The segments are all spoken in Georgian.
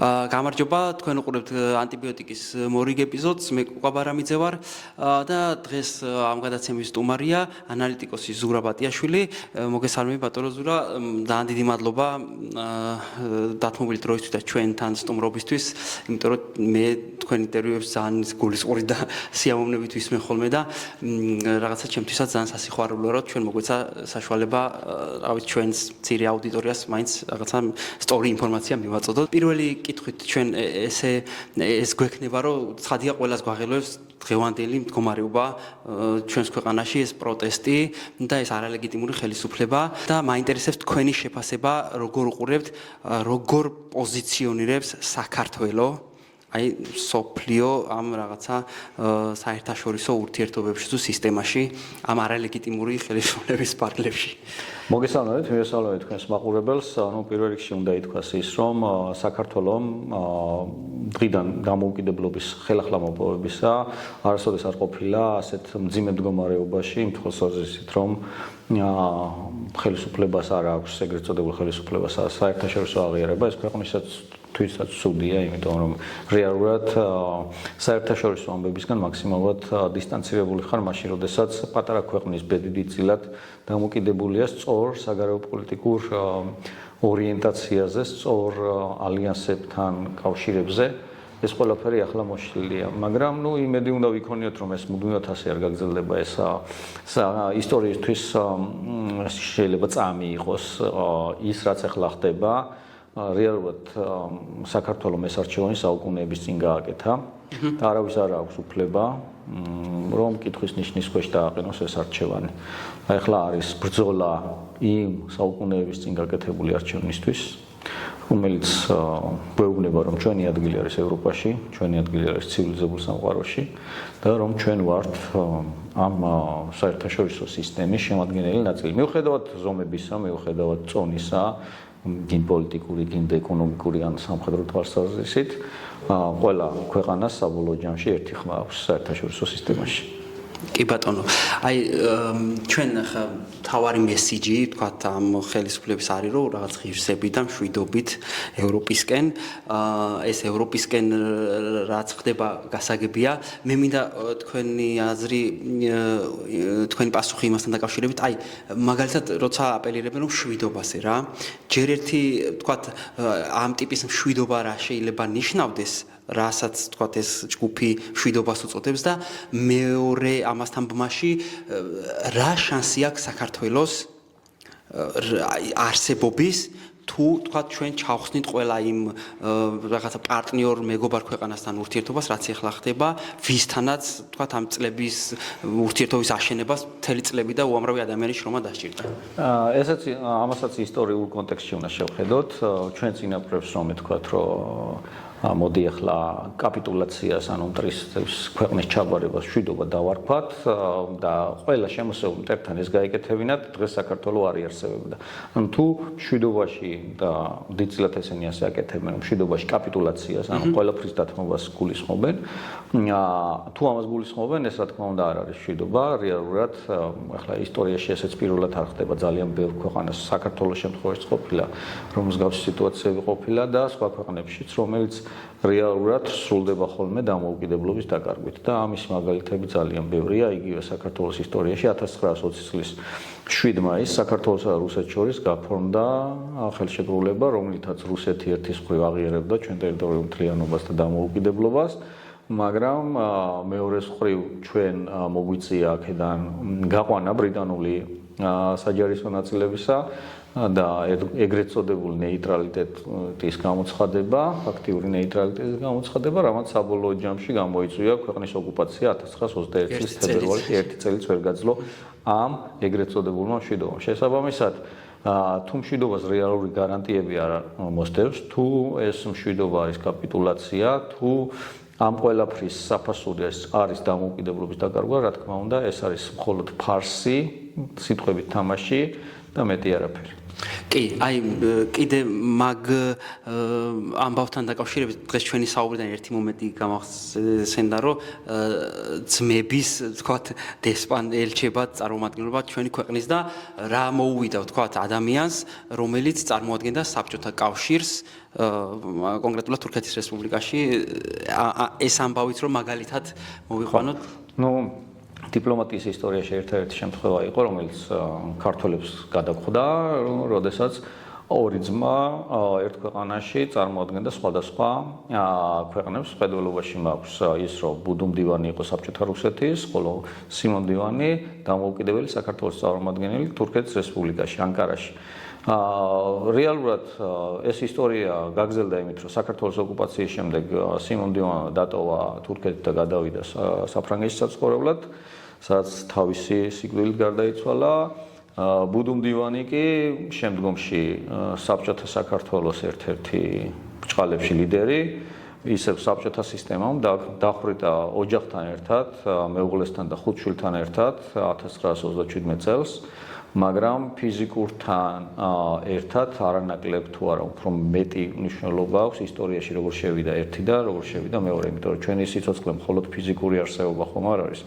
გამარჯობა, თქვენ უყურებთ ანტიბიოტიკის მორიგ ეპიზოდს, მე კვაბარამიძე ვარ და დღეს ამ გადაცემის სტუმარია ანალიტიკოსი ზურა ბატიაშვილი. მოგესალმებით ბატონო ზურა, ძალიან დიდი მადლობა დათმობილი დროისთვის და ჩვენთან სტუმრობისთვის, იმიტომ რომ მე თქვენ ინტერვიუებს ძალიან გულისყური და სიამოვნებით ვისმენ ხოლმე და რაღაცა ჩემთვისაც ძალიან სასიხარულოა, რომ ჩვენ მოგვეცა საშუალება, რავით, ჩვენს მცირე აუდიტორიას მაინც რაღაცა სწორი ინფორმაცია მივაწოდოთ. პირველი კითხვით ჩვენ ეს გვექნება, რომ ცხადია ყველას გვაღელვებს დღევანდელი მდგომარეობა ჩვენს ქვეყანაში, ეს პროტესტი და ეს არალეგიტიმური ხელისუფლება და მაინტერესებს თქვენი შეფასება, როგორ უყურებთ, როგორ პოზიციონირებს საქართველოს აი სოფლიო ამ რაღაცა საერთაშორისო ურთიერთობებში თუ სისტემაში ამ არალეგიტიმური ხელისუფლების პარკლებში. მოგესალმებით, მივესალმებით თქვენს მაყურებელს. პირველ რიგში უნდა ითქვას ის, რომ საქართველოს დღიდან დამოუკიდებლობის ხელახლა მოპოვებისა არასოდეს არ ყოფილა ასეთ მძიმე მდგომარეობაში, იმ თვალსაზრისით, რომ ხელისუფლებას არ აქვს, ეგრეთ წოდებულ ხელისუფლებას საერთაშორისო აღიარება, ეს ქვეყნისაც თვითსაც ცუდია, იმიტომ რომ რეალურად საერთაშორისო ამბებისგან მაქსიმალურად დისტანცირებული ხარ მაშინ, როდესაც პატარა ქვეყნის ბედით წილად დამოკიდებულია სწორ საგარეო პოლიტიკურ ორიენტაციაზე, სწორ ალიანსებთან კავშირებზე. ეს ყველაფერი ახლა მოშლილია, მაგრამ იმედი უნდა ვიქონიოთ, რომ ეს მუდმივად ასე არ გაგრძელდება, ეს ისტორიისთვის შეიძლება წამი იყოს ის, რაც ახლა ხდება. რეალურად საქართველოს ეს არჩევანი საუკუნეების წინ გააკეთა და არავის არ აქვს უფლება რომ კითხვის ნიშნის ქვეშ დააყენოს ეს არჩევანი. ახლა არის ბრძოლა იმ საუკუნეების წინ გაკეთებული არჩევნისთვის, რომელიც გვეუბნება, რომ ჩვენი ადგილი არის ევროპაში, ჩვენი ადგილი არის ცივილიზებულ სამყაროში და რომ ჩვენ ვართ ამ საერთაშორისო სისტემის შემადგენელი ნაწილი. მიუხედავად ზომებისა, მიუხედავად წონისა, გინ პოლიტიკური, გინ ეკონომიკური ან სამხედრო თვალსაზრისით, ყველა ქვეყანას საბოლოო ჯამში ერთი ხმა აქვს საერთაშორისო სისტემაში. კი ბატონო, აი ჩვენ ხა თავარი მესიჯი თქვათ ამ ხელისუფლების არის, რომ რაღაც ღირსები და მშვიდობით ევროპისკენ, ეს ევროპისკენ რაც ხდება გასაგებია. მე მინდა თქვენი აზრი, თქვენი პასუხი იმასთან დაკავშირებით, აი მაგალითად როცა აპელირებენ რომ მშვიდობაზე რა, ჯერ ერთი თქვათ ამ ტიპის მშვიდობა რა შეიძლება ნიშნავდეს, რასაც თქვათ ეს ჯგუფი მშვიდობას უწოდებს და მეორე ამასთან ბმაში რა შანსი აქვს საქართველოს არსებობის თუ თქვათ ჩვენ ჩავხსნით ყველა იმ რაღაცა პარტნიორ მეგობარ ქვეყანასთან ურთიერთობას, რაც ახლა ხდება, ვისთანაც თქვათ ამ წლების ურთიერთობის აშენებას მთელი წლები და უამრავი ადამიანის შრომა დასჭირდა. ამასაც ისტორიულ კონტექსტში უნდა შევხედოთ. ჩვენ წინაპრებს რომ ეთქვათ, რომ მოდი ახლა კაპიტულაციას ანუ მტრის ქვეყნის ჩაბარებას მშვიდობა დავარქვათ და ყველა შემოსეულ მტერთან ეს გაეკეთებინათ, დღეს საქართველოს არ იარსებებდა. ანუ თუ მშვიდობაში და დიდწილად ესენი ასე აკეთებენ, მშვიდობაში კაპიტულაციას, ანუ ყველაფრის დათმობას გულისხმობენ, თუ ამას გულისხმობენ, ეს რა თქმა უნდა არ არის მშვიდობა. რეალურად ახლა ისტორიაში ესეც პირველად არ ხდება, ძალიან ბევრ ქვეყანას, საქართველოს შემთხვევაშიც ყოფილა, რომ მსგავსი სიტუაციები ყოფილა და სხვა ქვეყნებშიც, რომელიც რეალურად სრულდება ხოლმე დამოუკიდებლობის დაკარგვით და ამის მაგალითები ძალიან ბევრია. იგივე საქართველოს ისტორიაში 1920 წლის 7 მაისს საქართველოსა და რუსეთს შორის გაფორმდა ხელშეკრულება, რომლითაც რუსეთი ერთის მხრივ აღიარებდა ჩვენ ტერიტორიულ მთლიანობას და დამოუკიდებლობას, მაგრამ მეორეს მხრივ ჩვენ მოგვიწია აქედან გაყვანა ბრიტანული საჯარისო ნაწილებისა და ეგრეთ წოდებული ნეიტრალიტეტის გამოცხადება, აქტიური ნეიტრალიტეტის გამოცხადება, რამაც საბოლოო ჯამში გამოიწვია ქვეყნის ოკუპაცია 1921 წლის თებერვალის 1 წელიც ვერ გაძლო ამ ეგრეთ წოდებულმა მშვიდობამ. შესაბამისად, თუ მშვიდობას რეალური გარანტიები არ მოსდევს, თუ ეს მშვიდობა არის კაპიტულაცია, თუ ამ ყველაფრის საფასური არის დამოუკიდებლობის დაკარგვა, რა თქმა უნდა, ეს არის მხოლოდ ფარსი, სიტყვებით თამაში და მეტი არაფერი. კი, აი კიდე მაგ ამბავთან დაკავშირებით დღეს ჩვენი საუბრიდან ერთი მომენტი გამახსენდა, რომ ძმების, ვთქვათ, დესპანელჩებად წარმომადგენლობა ჩვენი ქვეყნის და რა მოუვიდა, ვთქვათ, ადამიანს, რომელიც წარმოადგენდა საბჭოთა კავშირს, კონკრეტულად თურქეთის რესპუბლიკაში, ეს ამბავიც რომ მაგალითად მოვიყვანოთ. დიპლომატიის ისტორიაში ერთ-ერთი შემთხვევა იყო, რომელიც ქართველებს გადაგხვდა, როდესაც ორი ძმა ერთ ქვეყანაში წარმოადგენდა სხვადასხვა ქვეყნებს. Ფედერალობაში მაქვს ის, რომ ბუდუ მდივანი იყო საბჭოთა რუსეთის, ხოლო სიმონ მდივანი დამოუკიდებელი საქართველოს წარმომადგენელი თურქეთის რესპუბლიკაში, ანკარაში. რეალურად ეს ისტორია გაგრძელდა იმით, რომ საქართველოს ოკუპაციის შემდეგ სიმონ მდივანმა დატოვა თურქეთი და გადავიდა საფრანგეთში საცხოვრებლად, სადაც თავისი სიკვდილით გარდაიცვალა. ბუდუ მდივანი კი შემდგომში საბჭოთა საქართველოს ერთ-ერთი ბრჭყალებში ლიდერი, ისევ საბჭოთა სისტემამ დახვრიტა ოჯახთან ერთად, მეუღლესთან და 5 შვილთან ერთად 1937 წელს, მაგრამ ფიზიკურთან ერთად არანაკლებ თუ არა უფრო მეტი მნიშვნელობა აქვს ისტორიაში როგორ შევიდა ერთი და როგორ შევიდა მეორე, იმიტომ რომ ჩვენი სიცოცხლე მხოლოდ ფიზიკური არსებობა ხომ არ არის.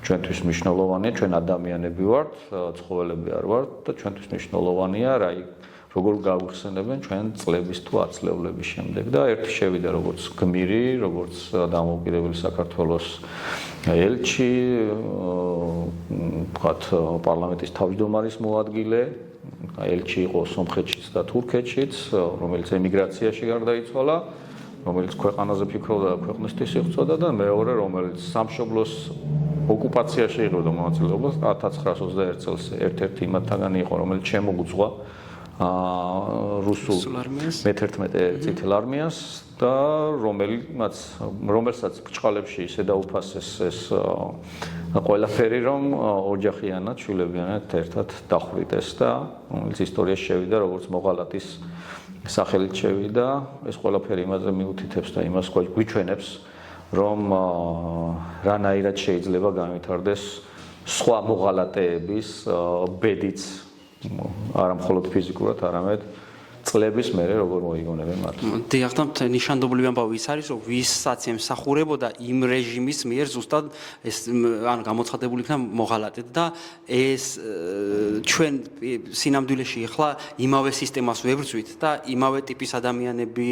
ჩვენთვის მნიშვნელოვანია, ჩვენ ადამიანები ვართ, ცხოველები არ ვართ და ჩვენთვის მნიშვნელოვანია რა როგორ გავიხსენებენ ჩვენ წლების თუ ათწლეულების შემდეგ და ერთი შევიდა როგორც გმირი, როგორც დამოუკიდებელი საქართველოს ელჩი, ვთქვათ, პარლამენტის თავმჯდომარის მოადგილე, ელჩი იყო სომხეთშიც და თურქეთშიც, რომელიც ემიგრაციაში გარდაიცვალა, რომელიც ქვეყანაზე ფიქრობდა და ქვეყნისთვის იღწოდა და მეორე, რომელიც სამშობლოს ოკუპაციაში იღებდა მონაწილეობას 1921 წელს ერთ-ერთი იმათაგანი იყო, რომელიც შემოუძღვა რუსულ მე-11 წითელ არმიას და რომელსაც ბრჭყალებში ისე დაუფასეს ეს ყველაფერი, რომ ოჯახიანად, შვილებიანად ერთად დახვრიტეს და რომელიც ისტორიაში შევიდა როგორც მოღალატის სახელით შევიდა. ეს ყველაფერი იმაზე მიუთითებს და იმას გვიჩვენებს, რომ რანაირად შეიძლება განვითარდეს სხვა მოღალატეების ბედიც არა მხოლოდ ფიზიკურად, არამედ წლების მერე როგორ მოიგონებენ მათ. დიახ, და ნიშანდობლივი ამბავი ის არის, რომ ვისაც ემსახურებოდა იმ რეჟიმის მიერ ზუსტად ეს ანუ გამოცხადებული იქნა მოღალატედ და ეს ჩვენ სინამდვილეში ახლა იმავე სისტემას ვებრძვით და იმავე ტიპის ადამიანები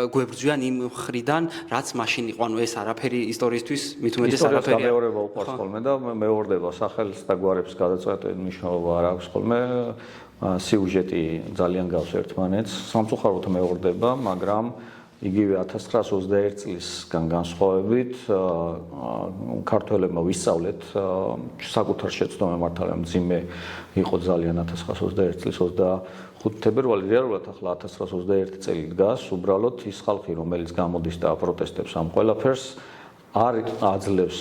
გვებრძვიან იმ მხრიდან, რაც მაშინ იყო. ანუ ეს არაფერი ისტორიისთვის მით უმეტეს არაფერი. ისტორიას გამეორება უყვარს ხოლმე და მეორდება სახელს და გვარებს გადაწყვეტილი მნიშვნელობა არ აქვს ხოლმე. სიუჟეტი ძალიან გავს ერთმანეთს, სამწუხაროდ მეორდება, მაგრამ იგივე 1921 წლისგან განსხვავებით ქართველებმა ვისწავლეთ საკუთარ შეცდომებთან მძიმე იყო ძალიან 1921 წლის 25 თებერვალი, რეალურად ახლა 1921 წელი დგას, უბრალოდ ის ხალხი, რომელიც გამოდის და აპროტესტებს ამ ყველაფერს, არ აძლევს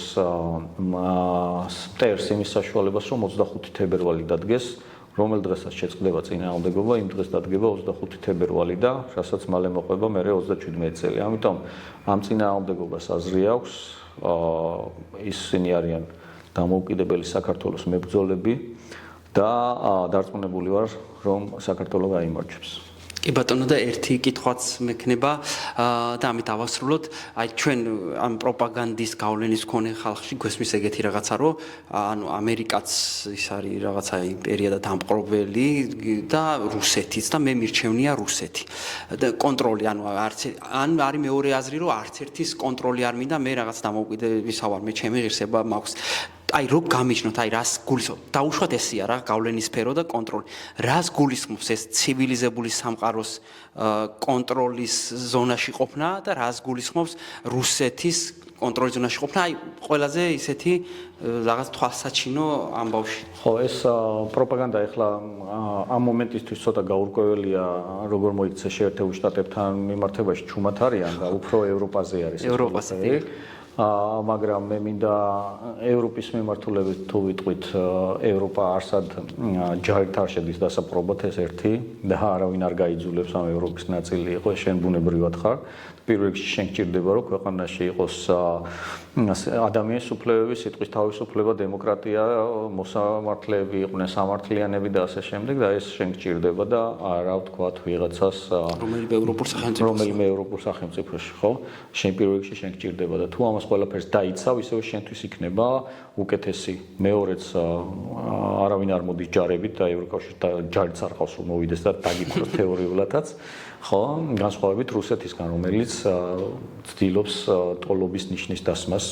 მტერს იმის საშუალებას, რომ 25 თებერვალი დადგეს, რომელ დღესაც შეწყდება წინააღმდეგობა, იმ დღეს დადგება 25 თებერვალი და რასაც მალე მოყვება მერე 37 წელი. ამიტომ ამ წინააღმდეგობას აზრი აქვს, ისინი არიან დამოუკიდებელი საქართველოს მებრძოლები და დარწმუნებული ვარ, რომ საქართველო გაიმარჯვებს. კი ბატონო, და ერთი კითხვაც მექნება და ამით ავასრულოთ. აი ჩვენ ამ პროპაგანდის გავლენის მქონე ხალხში გვესმის ეგეთი რაღაცა, რომ ანუ ამერიკაც ის არის რაღაცა იმპერია და დამპყრობელი და რუსეთიც და მე მირჩევნია რუსეთი. და კონტროლი, ანუ ან არის მეორე აზრი, რომ არც ერთის კონტროლი არ მინდა, მე რაღაც დამოუკიდებისა ვარ, მე ჩემი ღირსება მაქვს. აი რო გამიჩნოთ, აი რას გულისხმობს? დაუშვათ ესია რა, გავლენის სფერო და კონტროლი. რას გულისხმობს ეს ცივილიზებული სამყაროს კონტროლის ზონაში ყოფნა და რას გულისხმობს რუსეთის კონტროლის ზონაში ყოფნა? აი ყველაზე ისეთი რაღაც თვალსაჩინო ამბავში. ხო, ეს პროპაგანდა ახლა ამ მომენტისთვის ცოტა გაურკვეველია, როგორ მოიქცეს შეერთებულ შტატებთან მიმართებაში ჩუმად არიან და უფრო ევროპაზე არის. ევროპაზე. მაგრამ მე მინდა ევროპის მიმართულებით თუ ვიტყვით ევროპა არსად ჯარით არ შედის დასაპრობად ეს ერთი და არავინ არ გაიძულებს ამ ევროპის ნაწილი იყო შენ ბუნებრივად ხარ პირველ რიგში შენ გჭირდება რომ ქვეყანაში იყოს ადამიანის უფლებები, სიტყვის თავისუფლება, დემოკრატია, მოსამართლეები იყვნენ სამართლიანები და ასე შემდეგ და ეს შენ გჭირდება და არა ვთქვათ ვიღაცას რომელიმე ევროპულ სახელმწიფოში ხო შენ პირველ რიგში შენ გჭირდება და თუ ამას ყველაფერს დაიცავ ისევ შენთვის იქნება უკეთესი მეორეც არავინ არ მოდის ჯარებით და ევროკავშირთა ჯარიც არ ყავს რომ მოვიდეს და დაგიკვიროს თეორიულადაც ხო განსხვავებით რუსეთისგან რომელიც ცდილობს ტოლობის ნიშნის დასმას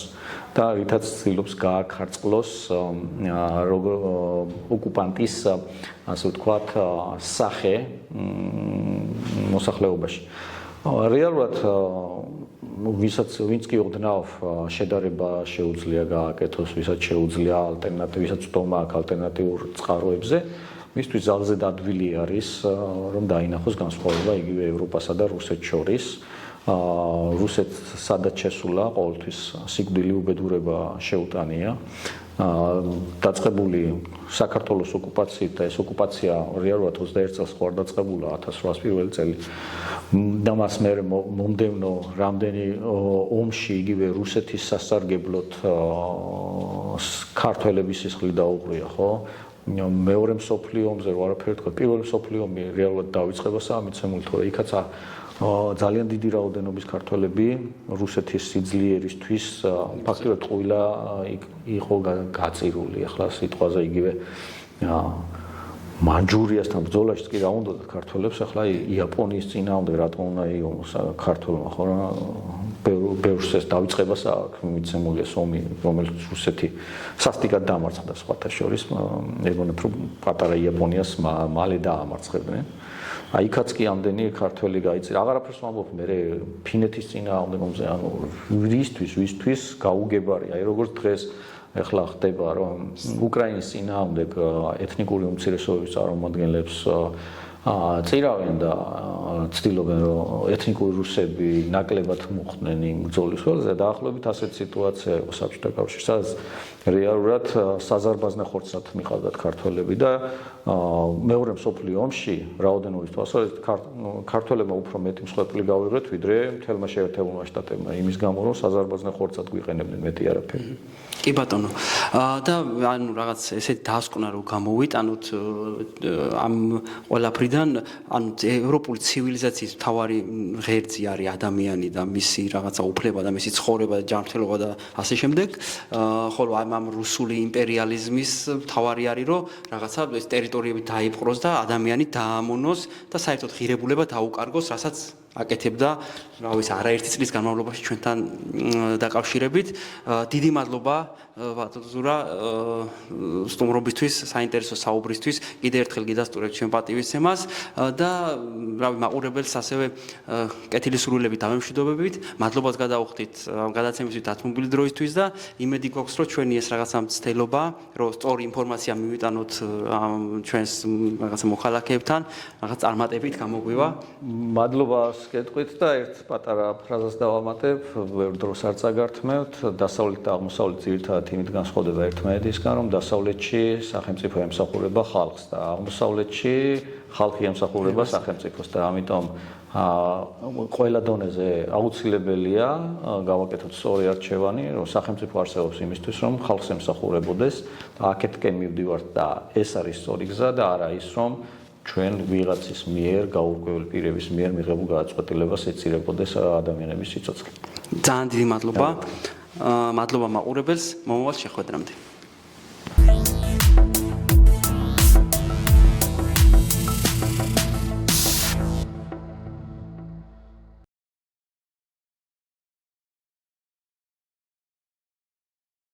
და რითაც ცდილობს გააქარწყლოს ოკუპანტის ასე ვთქვათ სახე მოსახლეობაში რეალურად ვინც კი ოდნავ შედარება შეუძლია გააკეთოს ვისაც შეუძლია ალტერნატივისაც ვდომა აქ ალტერნატიურ წყაროებზე მისთვის ძალზედ ადვილი არის რომ დაინახოს განსხვავება იგივე ევროპასა და რუსეთს შორის რუსეთს სადაც შესულა ყოველთვის სიკვდილი უბედურება შეუტანია დაწყებული საქართველოს ოკუპაციით და ეს ოკუპაცია რეალურად 21 წელს ხო არ დაწყებულა 1801 წელი და მას მერე მომდევნო რამდენი ომში იგივე რუსეთის სასარგებლოდ ქართველების სისხლი დაუღრია ხო მეორე მსოფლიო ომზე რო არაფერი თქვა პირველი მსოფლიო ომი რეალურად დაიწყება საამიცემული თორე იქაც ძალიან დიდი რაოდენობის ქართველები რუსეთის სიძლიერისთვის ფაქტობრივად ყვილა იყო გაწირული ახლა სიტყვაზე იგივე მანჯურიასთან ბრძოლაშიც კი რა უნდა ქართველებს ახლა იაპონიის წინააღმდეგ რატომ უნდა იომოს ქართველმა ხო რა ბევრს ეს დაიწყებას აქვს მიცემულია ომი რომელიც რუსეთი სასტიკად დამარცხდა სხვათა შორის ეგონათ რომ პატარა იაპონიას მალე დაამარცხებდნენ აი იქაც კი ამდენი ქართველი გაიწირა აღარაფერს ვამბობ მე ფინეთის წინააღმდეგ ომზე ანუ ვისთვის გაუგებარი აი როგორც დღეს ეხლა ხდება რომ უკრაინის წინააღმდეგ ეთნიკური უმცირესობების წარმომადგენლებს წირავენ და ცდილობენ რომ ეთნიკური რუსები ნაკლებად მოხვდნენ იმ ბრძოლის ყველაზე დაახლოებით ასეთი სიტუაცია იყო საბჭოთა კავშირში სადაც რეალურად საზარბაზნე ხორცად მიყავდათ ქართველები და მეორე მსოფლიო ომში რაოდენობის თვალსაზრისით ქართველებმა უფრო მეტი მსხვერპლი გავიღეთ ვიდრე მთელმა შეერთებულმა შტატებმა იმის გამო რომ საზარბაზნე ხორცად გვიყენებდნენ მეტი არაფერი კი ბატონო და ანუ რაღაც ესეთი დასკვნა რომ გამოვიტანოთ ამ ყველაფრიდან ანუ ევროპული ცივილიზაციის მთავარი ღერძი არის ადამიანი და მისი რაღაცა უფლება და მისი ცხოვრება და ჯანმრთელობა და ასე შემდეგ ხოლო ამ რუსული იმპერიალიზმის მთავარი არის რომ რაღაცა ეს ტერიტორიები დაიპყროს და ადამიანი დაამონოს და საერთოდ ღირებულება დაუკარგოს რასაც აკეთებდა რა ვიცი არაერთი წლის განმავლობაში ჩვენთან დაკავშირებით დიდი მადლობა ბატონო სტუმრობისთვის საინტერესო საუბრისთვის კიდევ ერთხელ გიდასტურებთ ჩვენ პატივისცემას და რავი მაყურებელს ასევე კეთილი სურვილებით დავემშვიდობებით მადლობას გადავხდით გადაცემისთვის დათმობილი დროისთვის და იმედი გვაქვს რომ ჩვენი ეს რაღაცა მცდელობა რომ სწორი ინფორმაცია მივიტანოთ ჩვენს რაღაცა მოქალაქეებთან რაღაც წარმატებით გამოგვივა მადლობას გეტყვით და ერთ პატარა ფრაზას დავამატებ, ბევრ დროს არ წაგართმევთ, დასავლეთ და აღმოსავლეთ ძირითადად იმით განსხვავდება ერთმანეთისგან, რომ დასავლეთში სახელმწიფო ემსახურება ხალხს და აღმოსავლეთში ხალხი ემსახურება სახელმწიფოს და ამიტომ ყველა დონეზე აუცილებელია გავაკეთოთ სწორი არჩევანი, რომ სახელმწიფო არსებობს იმისთვის, რომ ხალხს ემსახურებოდეს და აქეთკენ მივდივართ და ეს არის სწორი გზა და არა ის, რომ ჩვენ ვიღაცის მიერ გაურკვეველი პირების მიერ მიღებულ გადაწყვეტილებას ეწირებოდეს ადამიანების სიცოცხლე. ძალიან დიდი მადლობა. მადლობა მაყურებელს, მომავალ შეხვედრამდე.